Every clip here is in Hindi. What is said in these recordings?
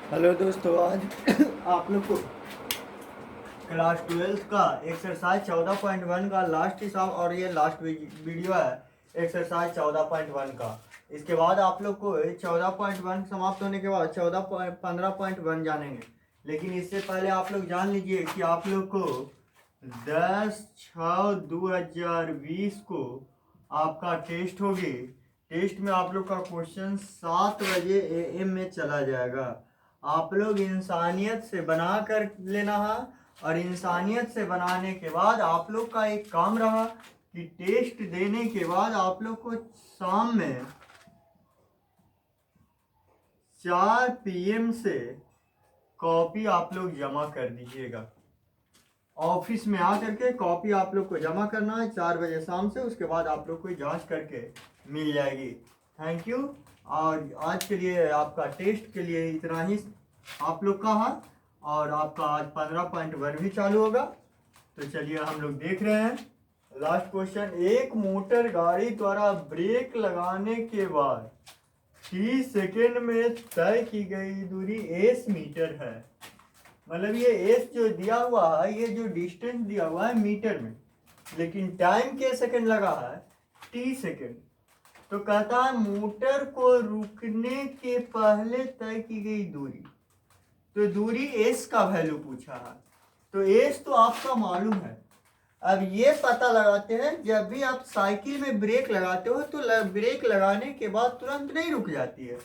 हेलो दोस्तों, आज आप लोग को क्लास 12 का एक्सरसाइज 14.1 का लास्ट हिसाब और ये लास्ट वीडियो है एक्सरसाइज 14.1 का। इसके बाद आप लोग को 14.1 समाप्त होने के बाद 15.1 जानेंगे। लेकिन इससे पहले आप लोग जान लीजिए कि आप लोग को 10/6/2020 को आपका टेस्ट होगी। टेस्ट में आप लोग का क्वेश्चन 7 बजे AM में चला जाएगा। आप लोग इंसानियत से बना कर लेना है और इंसानियत से बनाने के बाद आप लोग का एक काम रहा कि टेस्ट देने के बाद आप लोग को शाम में 4 PM से कॉपी आप लोग जमा कर दीजिएगा। ऑफिस में आकर के कॉपी आप लोग को जमा करना है 4 बजे शाम से। उसके बाद आप लोग को जांच करके मिल जाएगी। Thank you. और आज के लिए आपका टेस्ट के लिए इतना ही आप लोग का है और आपका आज 15.1 भी चालू होगा। तो चलिए हम लोग देख रहे हैं लास्ट क्वेश्चन। एक मोटर गाड़ी द्वारा ब्रेक लगाने के बाद 30 सेकेंड में तय की गई दूरी S मीटर है। मतलब ये S जो दिया हुआ है, ये जो डिस्टेंस दिया हुआ है मीटर में, लेकिन टाइम के सेकंड लगा है 30 सेकेंड। तो कहता है मोटर को रुकने के पहले तय की गई दूरी। तो दूरी S का वैल्यू पूछा है। तो S तो आपका मालूम है। अब ये पता लगाते हैं, जब भी आप साइकिल में ब्रेक लगाते हो तो ब्रेक लगाने के बाद तुरंत नहीं रुक जाती है।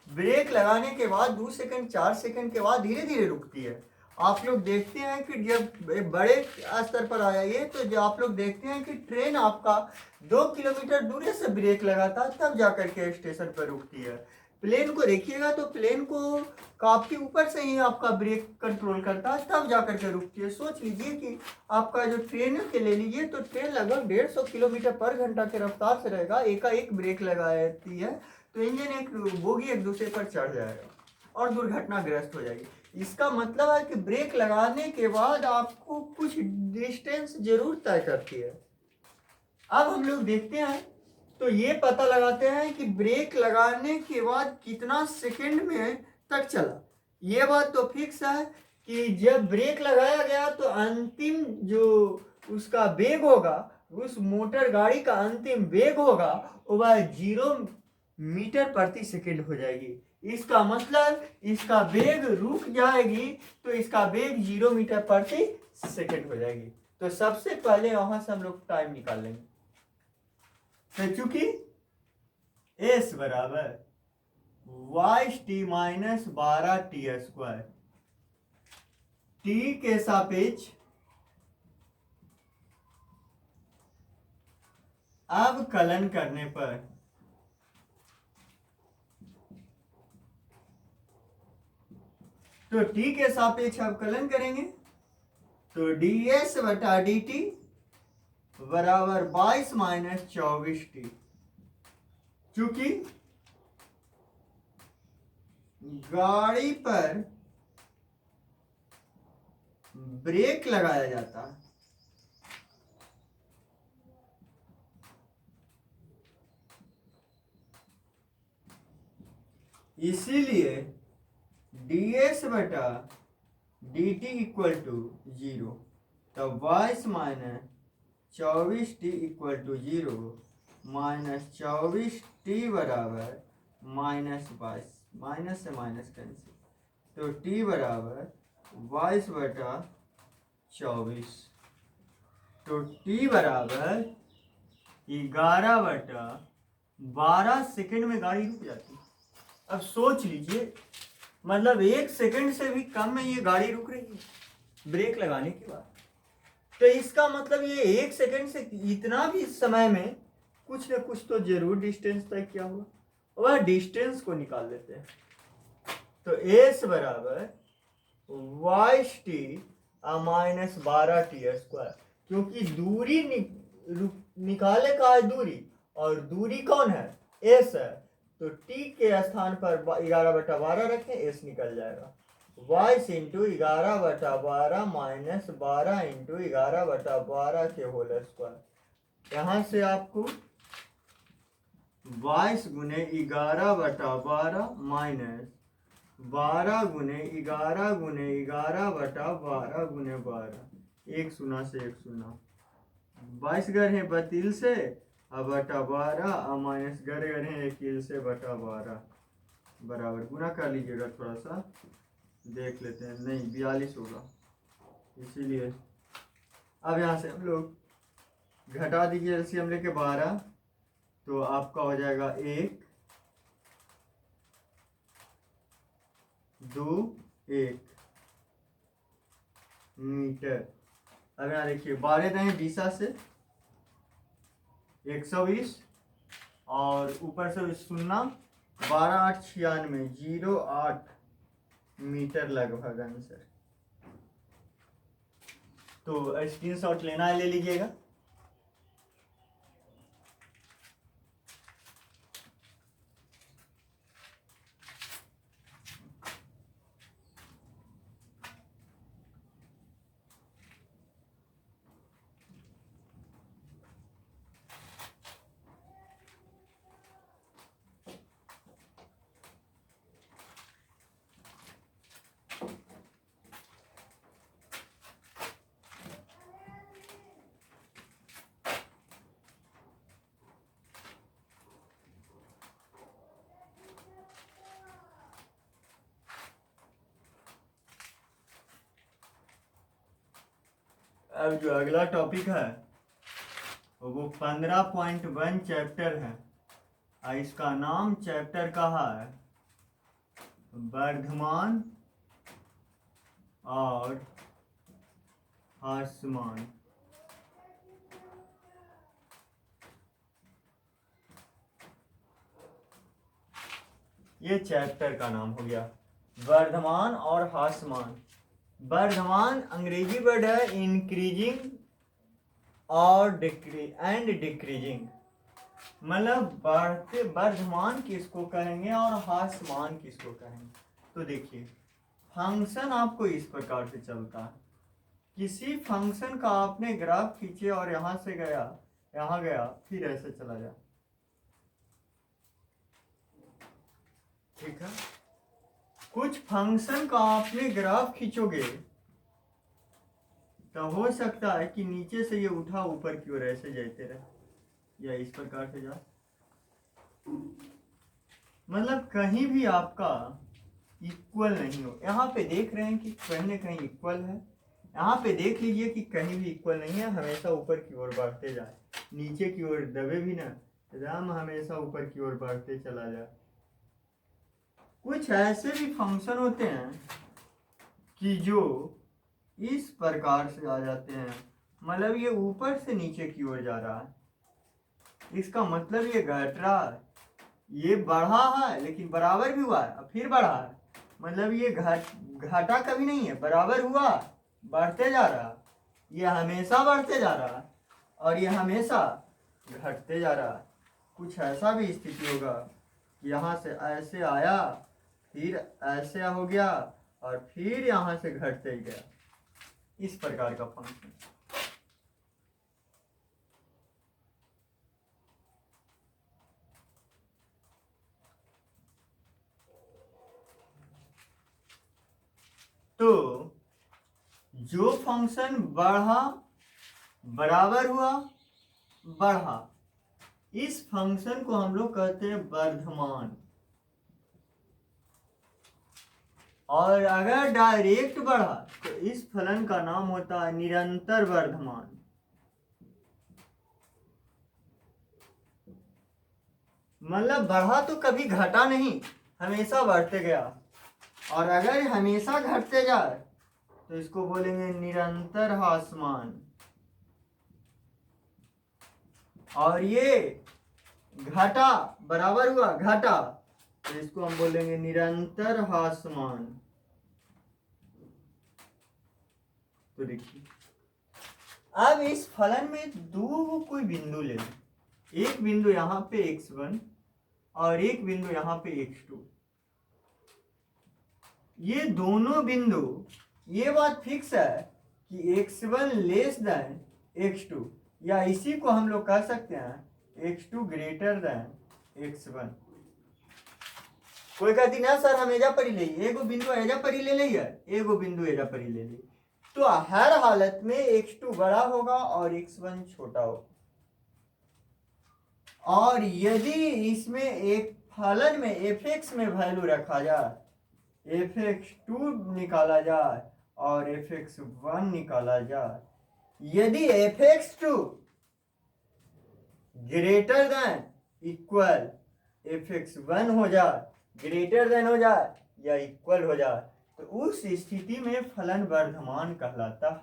ब्रेक लगाने के बाद 2 सेकंड 4 सेकंड के बाद धीरे धीरे रुकती है। आप लोग देखते हैं कि जब बड़े स्तर पर आ जाइए तो जो आप लोग देखते हैं कि ट्रेन आपका 2 किलोमीटर दूरी से ब्रेक लगाता है तब जाकर के स्टेशन पर रुकती है। प्लेन को देखिएगा तो प्लेन को काफी ऊपर से ही आपका ब्रेक कंट्रोल करता है तब जाकर के रुकती है। सोच लीजिए कि आपका जो ट्रेन के ले लीजिए तो ट्रेन लगभग 150 किलोमीटर पर घंटा के रफ्तार से रहेगा। एक ब्रेक लगाती है तो इंजन एक बोगी एक दूसरे पर चढ़ जाएगा और दुर्घटनाग्रस्त हो जाएगी। इसका मतलब है कि ब्रेक लगाने के बाद आपको कुछ डिस्टेंस जरूर तय करती है। अब हम लोग देखते हैं तो ये पता लगाते हैं कि ब्रेक लगाने के बाद कितना सेकंड में तक चला। ये बात तो फिक्स है कि जब ब्रेक लगाया गया तो अंतिम जो उसका वेग होगा, उस मोटर गाड़ी का अंतिम वेग होगा वह 0 मीटर प्रति सेकंड हो जाएगी। इसका मतलब इसका वेग रुक जाएगी तो इसका वेग 0 मीटर प्रति सेकंड हो जाएगी। तो सबसे पहले वहां से हम लोग टाइम निकाल लेंगे। तो चूंकि S बराबर YT माइनस 12t², t के सापेक्ष अवकलन करने पर तो t के सापेक्ष अवकलन करेंगे तो ds बटा dt बराबर 22 माइनस 24t। चूंकि गाड़ी पर ब्रेक लगाया जाता है इसीलिए ds बटा dt इक्वल टू 0। तो 22 minus 24t equal to 0 minus 24t बराबर -22, माइनस से माइनस कैंसिल। तो t बराबर 22 बटा 24। तो t बराबर 11 बटा 12 सेकंड में गाड़ी रुक जाती है। अब सोच लीजिए, मतलब 1 सेकंड से भी कम में ये गाड़ी रुक रही है ब्रेक लगाने के बाद। तो इसका मतलब ये 1 सेकंड से इतना भी समय में कुछ न कुछ तो जरूर डिस्टेंस तय किया हुआ। वह डिस्टेंस को निकाल लेते हैं। तो S बराबर YT माइनस 12t², क्योंकि दूरी निकाले का है दूरी, और दूरी कौन है? S है। तो t के स्थान पर 11/12 रखें, S निकल जाएगा। 22 इंटू 11/12 माइनस 12 इंटू 11/12 के होल स्क्वायर। यहां से आपको 22 गुने 11/12 माइनस 12 गुने 11 गुने 11 बटा 12 गुने 12, 1 शून्य से 1 शून्य, 22 घर है बतील से अब बटा 12 और माइनस घर है 1 से बटा 12 बराबर गुना कर लीजिएगा, थोड़ा सा देख लेते हैं, नहीं 42 होगा, इसीलिए अब यहाँ से हम लोग घटा दीजिए एलसीएम लेके 12, तो आपका हो जाएगा 1 2 1 मीटर। अब यहाँ देखिए 12 रहे 20 से 120 और ऊपर से 0, 12 8 96, 08 मीटर लगभग आंसर। तो स्क्रीनशॉट लेना है ले लीजिएगा। अब जो अगला टॉपिक है वो 15.1 चैप्टर है और इसका नाम चैप्टर का है वर्धमान और ह्रासमान। ये चैप्टर का नाम हो गया वर्धमान और ह्रासमान। वर्धमान अंग्रेजी वर्ड है इंक्रीजिंग और डिक्रीजिंग, मतलब बढ़ते वर्धमान किसको कहेंगे और ह्रासमान किसको कहेंगे। तो देखिए फंक्शन आपको इस प्रकार से चलता है, किसी फंक्शन का आपने ग्राफ खींचे और यहां से गया यहां गया फिर ऐसे चला जाए, ठीक है। कुछ फंक्शन का आपने ग्राफ खींचोगे तो हो सकता है कि नीचे से ये उठा ऊपर की ओर ऐसे जाते रहे या इस प्रकार से जा, मतलब कहीं भी आपका इक्वल नहीं हो। यहाँ पे देख रहे हैं कि कहीं ना कहीं इक्वल है, यहाँ पे देख लीजिए कि कहीं भी इक्वल नहीं है, हमेशा ऊपर की ओर बढ़ते जाए, नीचे की ओर दबे भी ना, राम हमेशा ऊपर की ओर बढ़ते चला जाए। कुछ ऐसे भी फंक्शन होते हैं कि जो इस प्रकार से आ जाते हैं, मतलब ये ऊपर से नीचे की ओर जा रहा है, इसका मतलब ये घट रहा है, ये बढ़ा है लेकिन बराबर भी हुआ है फिर बढ़ा है, मतलब ये घटा कभी नहीं है, बराबर हुआ बढ़ते जा रहा, ये हमेशा बढ़ते जा रहा और ये हमेशा घटते जा रहा। कुछ ऐसा भी स्थिति होगा कि यहाँ से ऐसे आया फिर ऐसे हो गया और फिर यहाँ से घटते ही गया, इस प्रकार का फंक्शन। तो जो फंक्शन बढ़ा बराबर हुआ बढ़ा, इस फंक्शन को हम लोग कहते हैं वर्धमान। और अगर डायरेक्ट बढ़ा तो इस फलन का नाम होता है निरंतर वर्धमान। मतलब बढ़ा तो कभी घटा नहीं, हमेशा बढ़ते गया, और अगर हमेशा घटते जाए तो इसको बोलेंगे निरंतर ह्रासमान। और ये घटा बराबर हुआ घटा तो इसको हम बोलेंगे निरंतर ह्रासमान। तो देखिए अब इस फलन में दो कोई बिंदु ले लें, एक बिंदु यहाँ पे x1 और एक बिंदु यहाँ पे x2। ये दोनों बिंदु, ये बात फिक्स है कि x1 लेस देन x2, या इसी को हम लोग कह सकते हैं x2 ग्रेटर देन x1। कोई कहती ना सर हम एजा परी ले एगो बिंदु एजा परी ले लिया एगो बिंदु एजा परी ले ली, तो हर हालत में x2 बड़ा होगा और x1 छोटा होगा। और यदि इसमें एक फलन में fx में वैल्यू रखा जाए, fx2 निकाला जाए और fx1 निकाला जाए, यदि fx2 greater than equal fx1 हो जाए, ग्रेटर देन हो जाए या इक्वल हो जाए, तो उस स्थिति में फलन वर्धमान कहलाता है।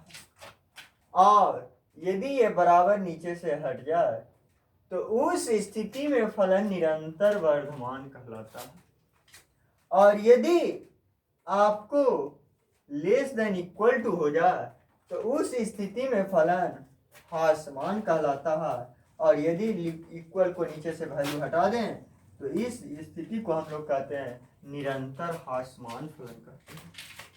और यदि ये बराबर नीचे से हट जाए तो उस स्थिति में फलन निरंतर वर्धमान कहलाता है। और यदि आपको लेस देन इक्वल टू हो जाए तो उस स्थिति में फलन ह्रासमान कहलाता है। और यदि इक्वल को नीचे से वैल्यू हटा दें तो इस स्थिति को हम लोग कहते हैं निरंतर ह्रासमान फलन कहते हैं।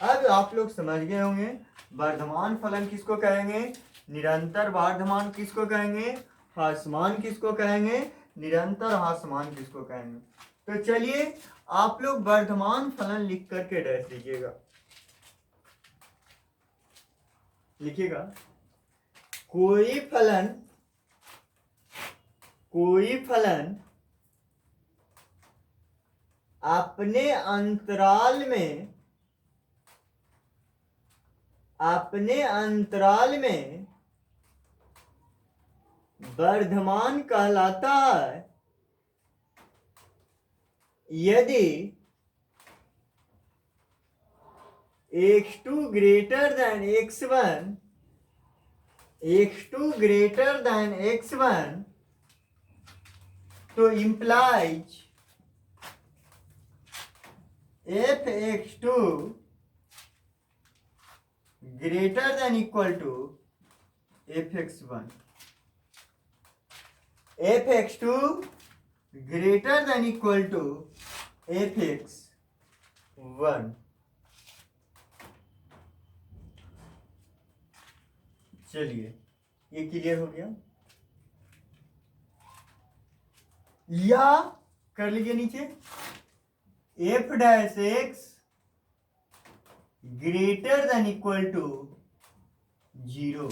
अब आप लोग समझ गए होंगे वर्धमान फलन किसको कहेंगे, निरंतर वर्धमान किसको कहेंगे, ह्रासमान किसको कहेंगे, निरंतर ह्रासमान किसको कहेंगे। तो चलिए आप लोग वर्धमान फलन लिख करके डैश दीजिएगा, लिखिएगा कोई फलन अपने अंतराल में वर्धमान कहलाता है यदि x2 ग्रेटर देन x1 तो implies fx2 greater than equal to fx1, fx2 greater than equal to fx1। चलिए ये क्लियर हो गया। या कर लीजिए नीचे f dash x greater than equal to 0,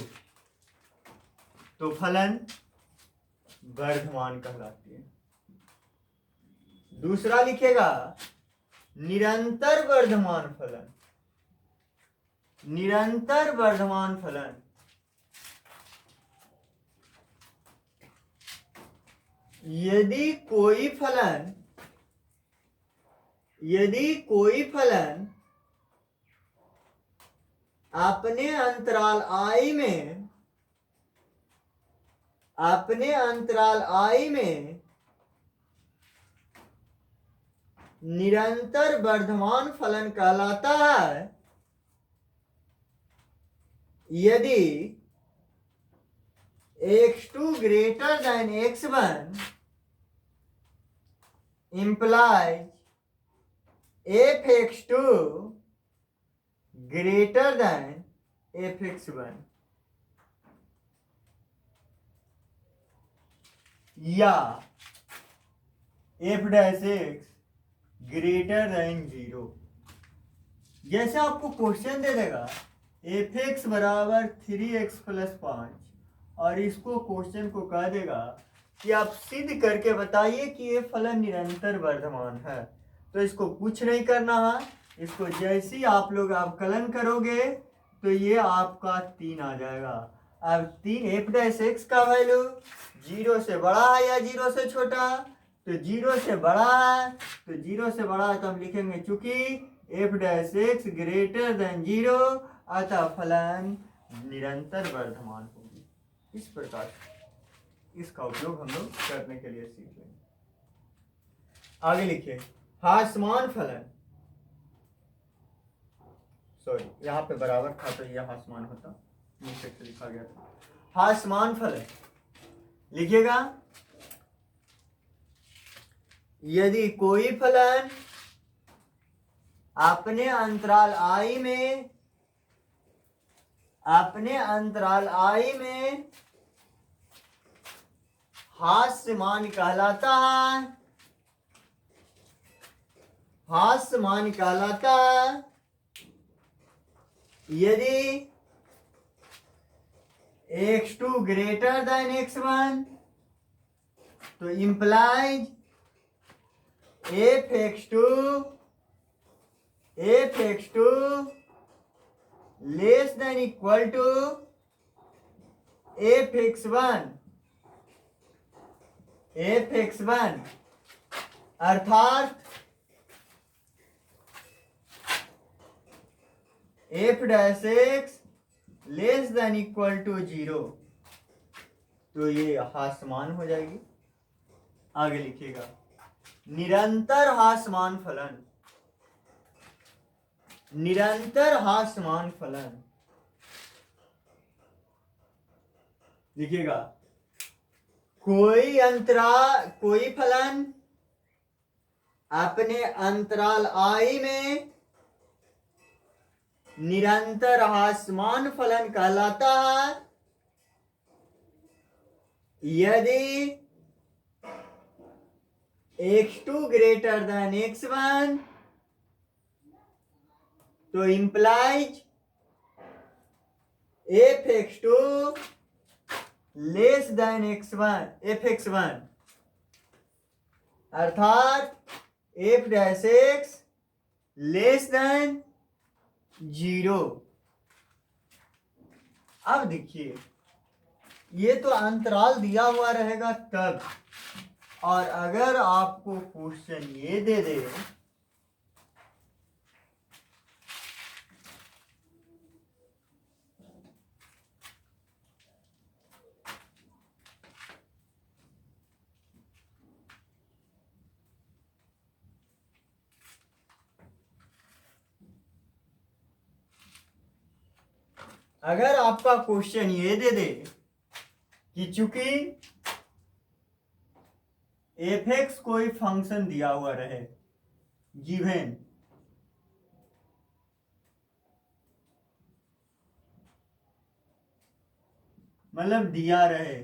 तो फलन वर्धमान कहलाती है। दूसरा लिखेगा निरंतर वर्धमान फलन यदि कोई फलन अपने अंतराल I में निरंतर वर्धमान फलन कहलाता है यदि x2 greater than x1 implies fx2 greater than fx1, या f dash x greater then 0। जैसे आपको क्वेश्चन दे देगा fx बराबर 3x प्लस 5 और इसको क्वेश्चन को कह देगा कि आप सिद्ध करके बताइए कि ये फलन निरंतर वर्धमान है, तो इसको कुछ नहीं करना है। इसको जैसे ही आप लोग अवकलन करोगे तो ये आपका 3 आ जाएगा। अब 3 f डैश x का वैल्यू 0 से बड़ा है या 0 से छोटा, तो 0 से बड़ा है, तो 0 से बड़ा है तो हम लिखेंगे चूंकि f dash x greater then 0 अतः फलन निरंतर वर्धमान होगी। इस प्रकार इसका उपयोग हम लोग करने के लिए सीख लेंगे। आगे लिखिए ह्रासमान फलन, सॉरी यहाँ पे बराबर था तो यह ह्रासमान होता, नीचे से लिखा गया था। ह्रासमान फलन लिखिएगा यदि कोई फलन अपने अंतराल I में ह्रासमान कहलाता है हास्य मान कहलाता है यदि x2 ग्रेटर देन x1, तो implies f(x2) less than equal to f(x1) अर्थात f'(x) less than equal to 0, तो ये हास्यमान हो जाएगी। आगे लिखिएगा निरंतर हास्यमान फलन। निरंतर हास्यमान फलन लिखिएगा कोई फलन अपने अंतराल I में निरंतर हास्यमान फलन कहलाता है यदि x2 ग्रेटर देन x1, तो implies f(x2) less then f(x1) अर्थात f'(x) लेस देन 0। अब देखिए ये तो अंतराल दिया हुआ रहेगा तब, और अगर आपको क्वेश्चन ये दे दे अगर आपका क्वेश्चन ये दे दे कि चूंकि f(x) कोई फंक्शन दिया हुआ रहे गिवन, मतलब दिया रहे,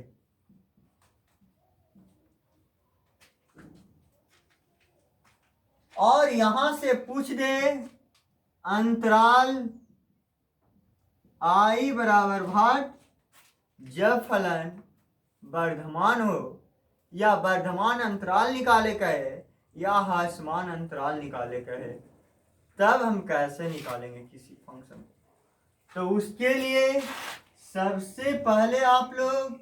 और यहां से पूछ दे अंतराल I बराबर भाट जब फलन वर्धमान हो, या वर्धमान अंतराल निकाले कहे या हास्यमान अंतराल निकाले कहे, तब हम कैसे निकालेंगे किसी फंक्शन। तो उसके लिए सबसे पहले आप लोग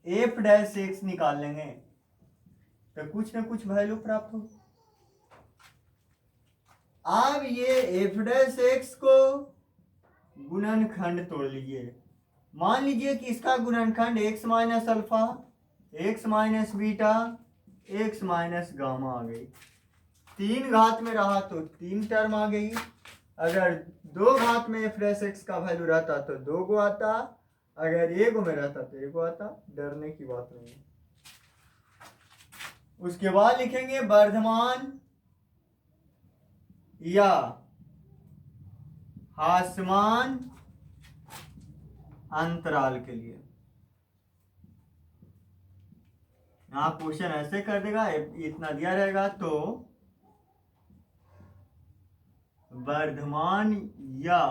f'(x) निकाल लेंगे, तो कुछ ना कुछ वैल्यू प्राप्त हो। अब ये f'(x) को गुणनखंड तोड़ लीजिए। मान लीजिए कि इसका गुणनखंड x minus alpha, x minus beta, x minus gamma आ गई। 3 घात में रहा तो 3 टर्म आ गई। अगर 2 घात में f'(x) का वैल्यू रहता तो 2 गो आता, अगर 1 में रहता तो 1 गो आता। डरने की बात नहीं। उसके बाद लिखेंगे वर्धमान या हास्यमान अंतराल के लिए। यहां क्वेश्चन ऐसे कर देगा, इतना दिया रहेगा तो वर्धमान या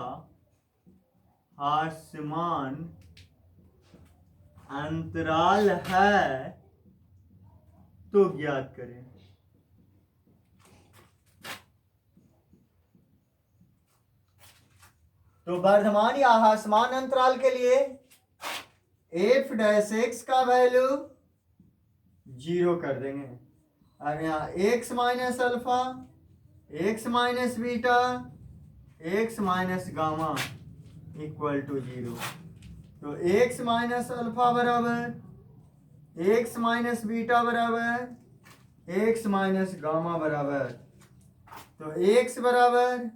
हास्यमान अंतराल है तो ज्ञात करें। तो वर्धमान या हास्यमान अंतराल के लिए f'(x) का वैल्यू 0 कर देंगे, और यहाँ x minus alpha, x minus beta, x minus gamma equal to 0। तो x माइनस अल्फा बराबर x माइनस बीटा बराबर x माइनस गामा बराबर, तो x बराबर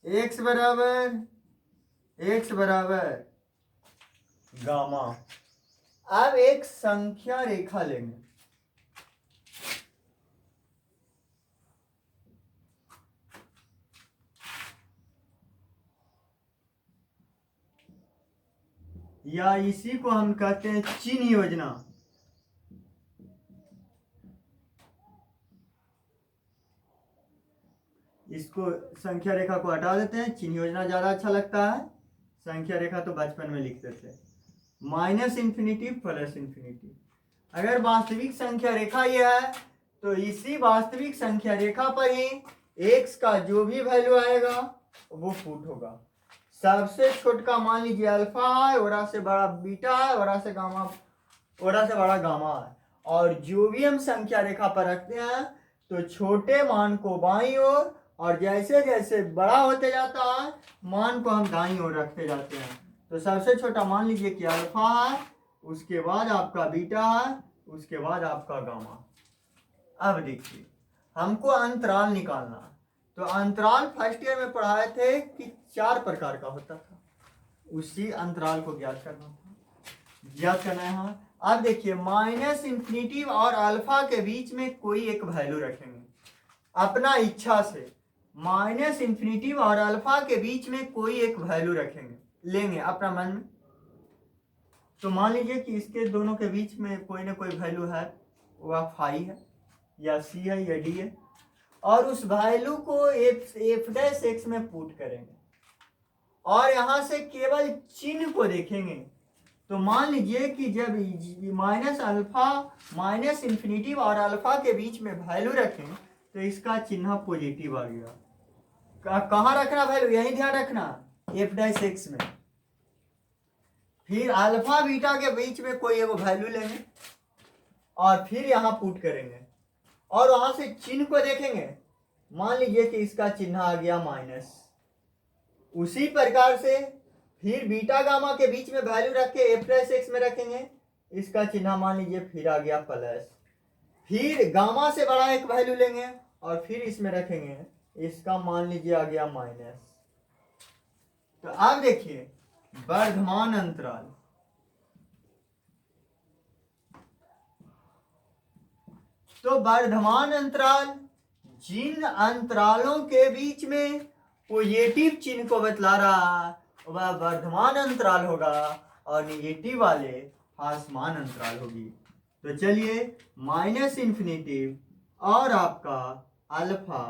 x बराबर गामा। अब एक संख्या रेखा लेंगे। या इसी को हम कहते हैं चिन्ह योजना। इसको संख्या रेखा को हटा देते हैं, चिन्ह योजना ज़्यादा अच्छा लगता है, संख्या रेखा तो बचपन में लिखते थे। माइनस इन्फिनिटी प्लस इन्फिनिटी, अगर वास्तविक संख्या रेखा ये है तो इसी वास्तविक संख्या रेखा पर ही x का जो भी वैल्यू आएगा वो पुट होगा। सबसे छोटा मान लीजिए अल्फा है, ओरा से बड़ा बीटा है, ओरा से बड़ा गामा है। और जो भी हम संख्या रेखा पर रखते हैं तो छोटे मान को बाईं ओर और जैसे जैसे बड़ा होते जाता है मान को हम दाईं ओर रखते जाते हैं। तो सबसे छोटा मान लीजिए कि अल्फा है, उसके बाद आपका बीटा है, उसके बाद आपका गामा। अब देखिए हमको अंतराल निकालना, तो अंतराल फर्स्ट ईयर में पढ़ाए थे कि 4 प्रकार का होता था, उसी अंतराल को ज्ञात करना है। हाँ, अब देखिए माइनस इन्फिनिटी और अल्फा के बीच में कोई एक वैल्यू रखेंगे अपना इच्छा से। माइनस इन्फिनिटी और अल्फा के बीच में कोई एक वैल्यू लेंगे अपना मन में। तो मान लीजिए कि इसके दोनों के बीच में कोई ना कोई वैल्यू है, वह फाई है या सी है या डी है, और उस वैल्यू को एफ डैश एक्स में पुट करेंगे और यहां से केवल चिन्ह को देखेंगे। तो मान लीजिए कि जब माइनस अल्फा माइनस इन्फिनिटी और अल्फा के बीच में वैल्यू रखें तो इसका चिन्ह पॉजिटिव आ गया। कहाँ रखना वैल्यू, यही ध्यान रखना, एफ डैश एक्स में। फिर अल्फा बीटा के बीच में कोई एक वैल्यू लेंगे और फिर यहाँ पुट करेंगे और वहां से चिन्ह को देखेंगे। मान लीजिए कि इसका चिन्ह आ गया माइनस। उसी प्रकार से फिर बीटा गामा के बीच में वैल्यू रख के एफ डैश एक्स में रखेंगे, इसका चिन्ह मान लीजिए फिर आ गया प्लस। फिर गामा से बड़ा एक वैल्यू लेंगे और फिर इसमें रखेंगे, इसका मान लीजिए आ गया माइनस। तो अब देखिए वर्धमान अंतराल, तो वर्धमान अंतराल जिन अंतरालों के बीच में पॉजिटिव चिन्ह को बतला रहा है वह वर्धमान अंतराल होगा और निगेटिव वाले असमान अंतराल होगी। तो चलिए माइनस इन्फिनिटी और आपका अल्फा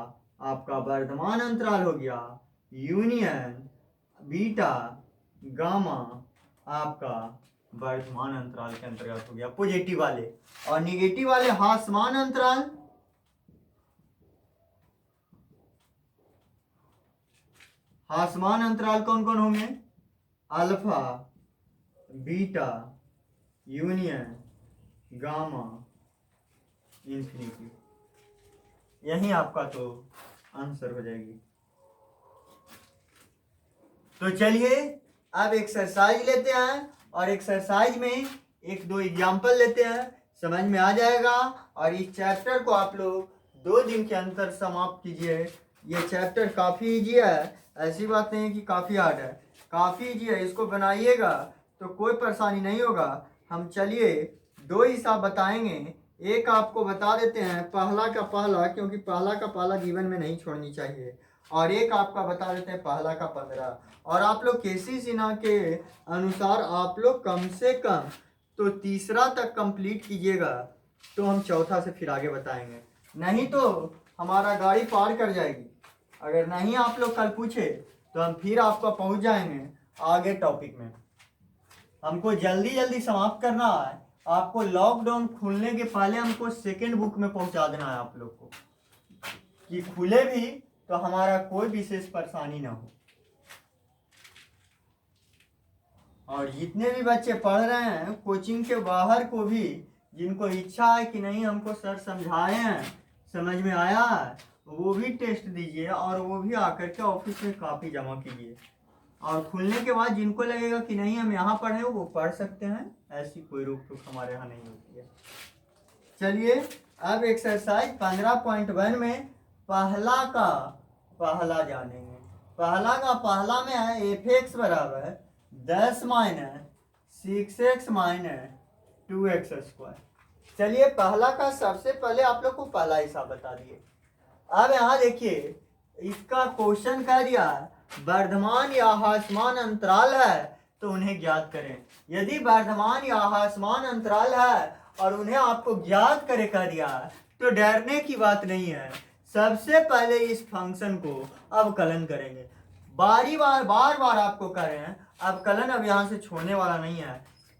आपका वर्धमान अंतराल हो गया, यूनियन बीटा गामा आपका वर्धमान अंतराल के अंतर्गत हो गया पॉजिटिव वाले, और निगेटिव वाले असमान अंतराल असमान अंतराल कौन कौन होंगे, alpha beta union gamma infinity. यही आपका तो आंसर हो जाएगी। तो चलिए अब एक्सरसाइज लेते हैं और एक्सरसाइज में एक दो एग्जाम्पल लेते हैं, समझ में आ जाएगा। और इस चैप्टर को आप लोग 2 दिन के अंदर समाप्त कीजिए। ये चैप्टर काफ़ी इजी है, ऐसी बात नहीं है कि काफ़ी हार्ड है, काफ़ी इजी है। इसको बनाइएगा तो कोई परेशानी नहीं होगा। हम चलिए 2 हिसाब बताएंगे, एक आपको बता देते हैं पहला का पहला, क्योंकि पहला का पहला जीवन में नहीं छोड़नी चाहिए, और एक आपका बता देते हैं पहला का 15। और आप लोग केसी सिन्हा के अनुसार आप लोग कम से कम तो तीसरा तक कंप्लीट कीजिएगा, तो हम चौथा से फिर आगे बताएंगे, नहीं तो हमारा गाड़ी पार कर जाएगी। अगर नहीं आप लोग कल पूछे तो हम फिर आपका पहुंच जाएंगे आगे टॉपिक में। हमको जल्दी जल्दी समाप्त करना है, आपको लॉकडाउन खुलने के पहले हमको सेकेंड बुक में पहुंचा देना है आप लोग को, कि खुले भी तो हमारा कोई विशेष परेशानी ना हो। और जितने भी बच्चे पढ़ रहे हैं कोचिंग के बाहर को भी, जिनको इच्छा है कि नहीं हमको सर समझाए हैं, समझ में आया है, वो भी टेस्ट दीजिए और वो भी आकर के ऑफिस में कॉपी जमा कीजिए। और खुलने के बाद जिनको लगेगा कि नहीं हम यहाँ पढ़े वो पढ़ सकते हैं, ऐसी कोई रोक टोक हमारे यहाँ नहीं होती है। चलिए अब एक्सरसाइज 15.1 में पहला का पहला जानेंगे। पहला का पहला में है एफ एक्स बराबर 10 - 6x - 2x स्क्वायर। चलिए पहला का सबसे पहले आप लोग को पहला हिसाब बता दिए। अब यहाँ देखिए इसका क्वेश्चन कह दिया वर्धमान या असमान अंतराल है तो उन्हें ज्ञात करें। यदि वर्धमान या असमान अंतराल है और उन्हें आपको ज्ञात करे कह दिया तो डरने की बात नहीं है, सबसे पहले इस फंक्शन को अवकलन करेंगे। बार बार आपको कह रहे हैं अवकलन अब यहाँ से छोड़ने वाला नहीं है।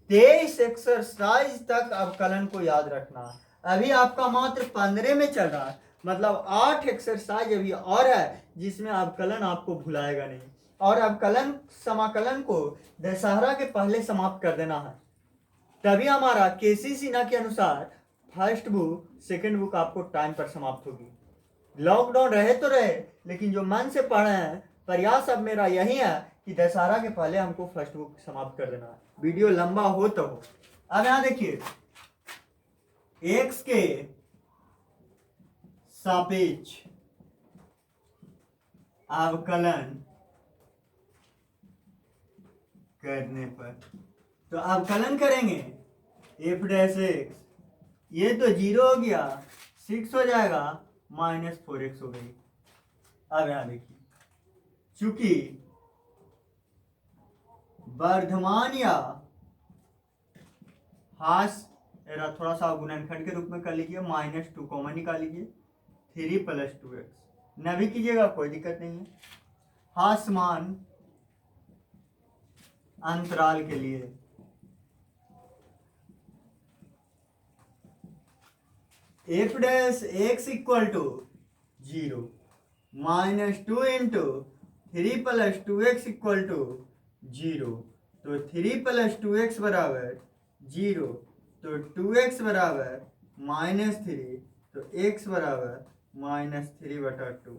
23 एक्सरसाइज तक अवकलन को याद रखना। अभी आपका मात्र 15 में चल रहा है, मतलब 8 एक्सरसाइज अभी और है जिसमें अवकलन आपको भुलाएगा नहीं। और अवकलन समाकलन को दशहरा के पहले समाप्त कर देना है, तभी हमारा केसी सिन्हा के अनुसार फर्स्ट बुक सेकंड बुक आपको टाइम पर समाप्त होगी। लॉकडाउन रहे तो रहे, लेकिन जो मन से पढ़े हैं, प्रयास अब मेरा यही है कि दशहरा के पहले हमको फर्स्ट बुक समाप्त कर देना है, वीडियो लंबा हो तो हो। अब यहां देखिए, एक्स के सापेक्ष अवकलन करने पर, तो अवकलन करेंगे एफ डैश एक्स, ये तो 0 हो गया, 6 हो जाएगा, -4x हो गई। अब यहां देखिए, चूंकि वर्धमान या हास थोड़ा सा गुणनखंड के रूप में कर लीजिए, -2 कॉमन निकाल लीजिए, 3 + 2x न भी कीजिएगा कोई दिक्कत नहीं है। हासमान अंतराल के लिए F dash X equal to 0, -2 into 3 + 2x equal to 0, तो 3 + 2x बराबर 0, तो 2x बराबर -3, तो x बराबर -3/2।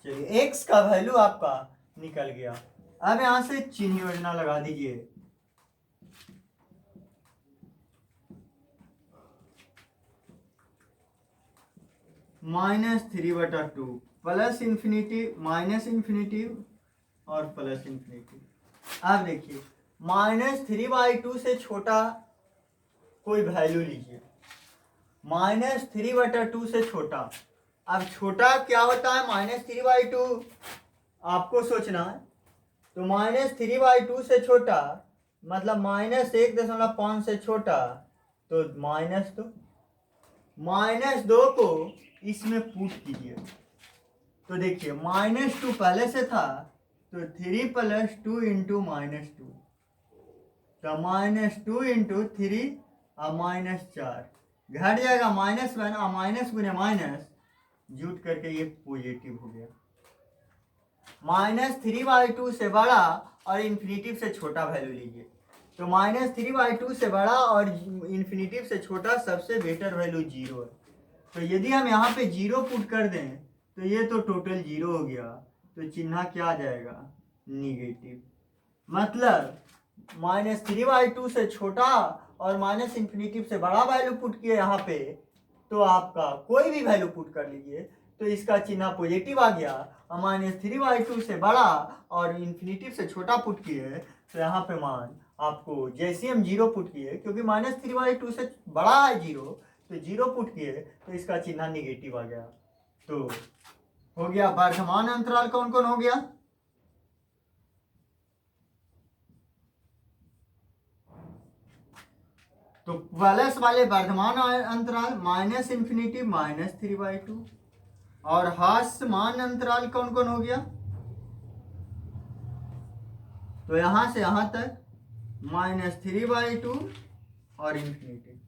चलिए x का वैल्यू आपका निकल गया। अब यहां से चिन्ह योजना लगा दीजिए। -3/2 प्लस इन्फिनिटिव माइनस इन्फिनिटिव और प्लस इन्फिनिटिव। अब देखिए, -3/2 से छोटा कोई वैल्यू लीजिए, -3/2 से छोटा। अब छोटा क्या होता है? -3/2 आपको सोचना है। तो -3/2 से छोटा मतलब -1.5 से छोटा, तो -2, -2 को इसमें पुट कीजिए। तो देखिए, -2 पहले से था, तो 3 + 2 इंटू -2, तो -2 इंटू 3 और -4 घट जाएगा, -1 और माइनस गुने माइनस जुट करके ये पॉजिटिव हो गया। -3/2 से बड़ा और इन्फिनिटिव से छोटा वैल्यू लीजिए। तो -3/2 से बड़ा और इन्फिनिटिव से छोटा सबसे बेटर वैल्यू 0 है। तो यदि हम यहाँ पे 0 पुट कर दें तो ये तो टोटल 0 हो गया, तो चिन्ह क्या आ जाएगा? निगेटिव। मतलब -3/2 से छोटा और -इन्फिनिटिव से बड़ा वैल्यू पुट किए यहाँ पे, तो आपका कोई भी वैल्यू पुट कर लीजिए तो इसका चिन्ह पॉजिटिव आ गया। और -3/2 से बड़ा और इन्फिनिटिव से छोटा पुट किए तो यहाँ पे मान आपको जैसे हम 0 पुट किए, क्योंकि -3/2 से बड़ा है 0, तो 0 पुट किए तो इसका चिन्ह निगेटिव आ गया। तो हो गया वर्धमान अंतराल कौन कौन हो गया? तो प्लस वाले वर्धमान अंतराल -इन्फिनिटिव -3/2, और हास्यमान अंतराल कौन कौन हो गया? तो यहां से यहां तक -3/2 और इन्फिनिटी,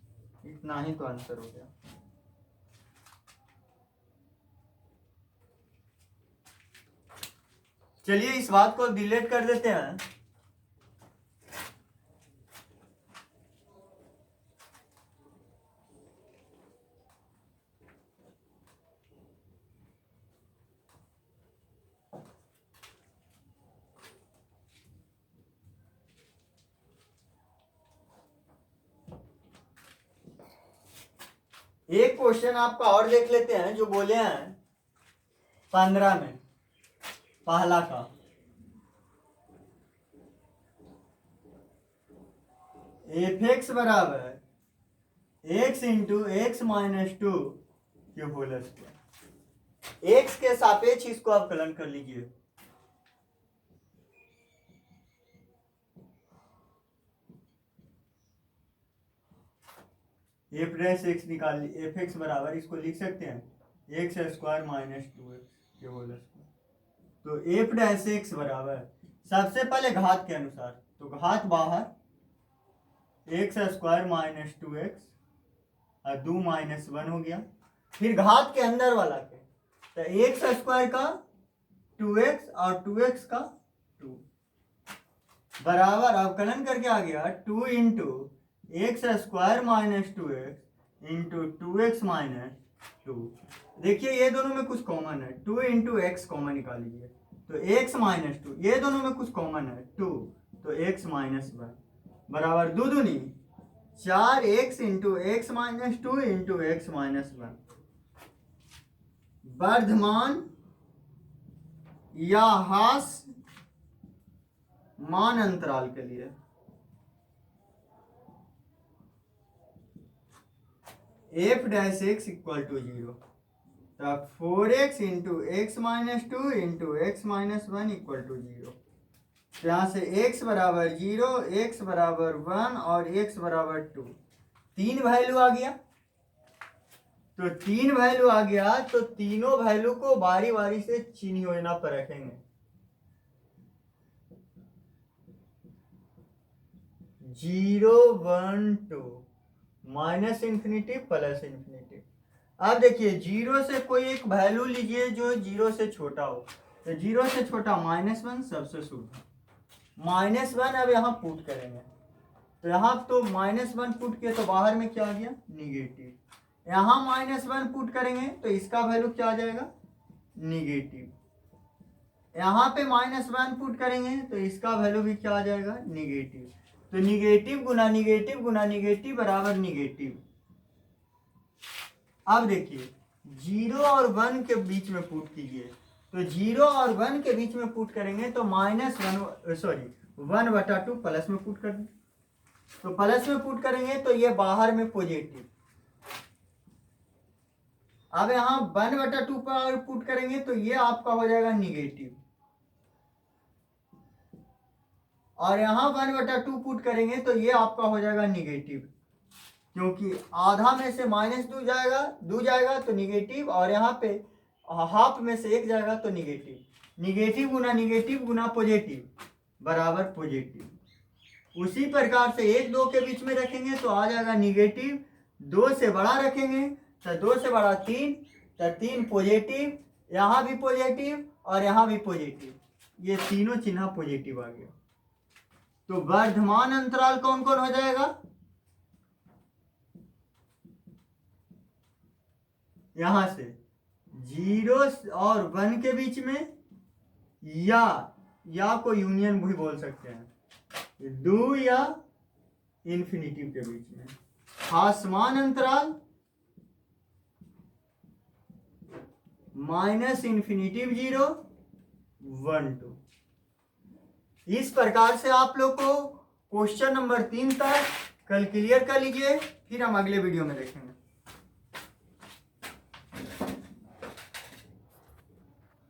इतना ही तो आंसर हो गया। चलिए इस बात को डिलीट कर देते हैं। एक क्वेश्चन आपका और देख लेते हैं जो बोले हैं 15 में, पहला का। f(x) बराबर x इंटू x -2 के होल स्क्वायर। x के सापेक्ष इसको अवकलन कर लीजिए। f' x निकाल, f(x) बराबर इसको लिख सकते हैं एक्स स्क्वायर माइनस 2x के होल स्क्वायर। तो एफ डैश एक्स बराबर सबसे पहले घात के अनुसार, तो घात बाहर एक्स स्क्वायर माइनस 2x और 2 माइनस 1 हो गया। फिर घात के अंदर वाला के, तो एक्स स्क्वायर का 2x और 2x का 2 बराबर अवकलन करके आ गया 2 into x square minus 2x into 2x minus 2। देखिए ये दोनों में कुछ कॉमन है, 2 इंटू एक्स कॉमन निकाल लीजिए, तो x माइनस 2, ये दोनों में कुछ कॉमन है 2, तो x माइनस 1 बराबर 2 दूनी 4x into X minus 2 into X minus 1। वर्धमान या ह्रास मान अंतराल के लिए F dash X equal to 0, तब 4x into X minus 2 into X minus 1 equal to 0। तो यहाँ से x बराबर 0, x बराबर 1 और x बराबर 2, 3 वैल्यू आ गया। तो 3 वैल्यू आ गया तो तीनों वैल्यू को बारी बारी से चिन्ह योजना पर रखेंगे। 0 1 2 माइनस इन्फिनिटी प्लस इन्फिनिटी। अब देखिए 0 से कोई एक वैल्यू लीजिए जो 0 से छोटा हो, तो 0 से छोटा -1 सबसे शुद्ध, -1 अब यहाँ पुट करेंगे, तो यहाँ तो -1 पुट किया तो बाहर में क्या आ गया निगेटिव, यहाँ -1 पुट करेंगे तो इसका वैल्यू क्या आ जाएगा निगेटिव, यहाँ पे -1 पुट करेंगे तो इसका वैल्यू भी क्या आ जाएगा निगेटिव। तो निगेटिव गुना निगेटिव गुना निगेटिव बराबर निगेटिव। अब देखिए 0 और 1 के बीच में पुट कीजिए, तो 0 और 1 के बीच में पुट करेंगे तो -1/2 प्लस में पुट कर दें, तो प्लस में पुट करेंगे तो ये बाहर में पॉजिटिव। अब यहाँ 1/2 पर पुट करेंगे तो ये आपका हो जाएगा निगेटिव, और यहाँ 1/2 पुट करेंगे तो ये आपका हो जाएगा निगेटिव, क्योंकि आधा में से -2 जाएगा, 2 जाएगा तो निगेटिव, और यहाँ पे हाफ में से 1 जाएगा तो निगेटिव। निगेटिव गुना पॉजिटिव बराबर पॉजिटिव। उसी प्रकार से 1 2 के बीच में रखेंगे तो आ जाएगा निगेटिव, 2 से बड़ा रखेंगे तो 2 से बड़ा 3, तो 3 पॉजिटिव, यहाँ भी पॉजिटिव और यहाँ भी पॉजिटिव, ये तीनों चिन्ह पॉजिटिव आ गया। तो वर्धमान अंतराल कौन कौन हो जाएगा, यहां से 0 और 1 के बीच में, या को यूनियन भी बोल सकते हैं, 2 या इन्फिनिटिव के बीच में। ह्रासमान अंतराल -इन्फिनिटिव 0 1 2। इस प्रकार से आप लोग को क्वेश्चन नंबर 3 तक कल क्लियर कर लीजिए, फिर हम अगले वीडियो में देखेंगे।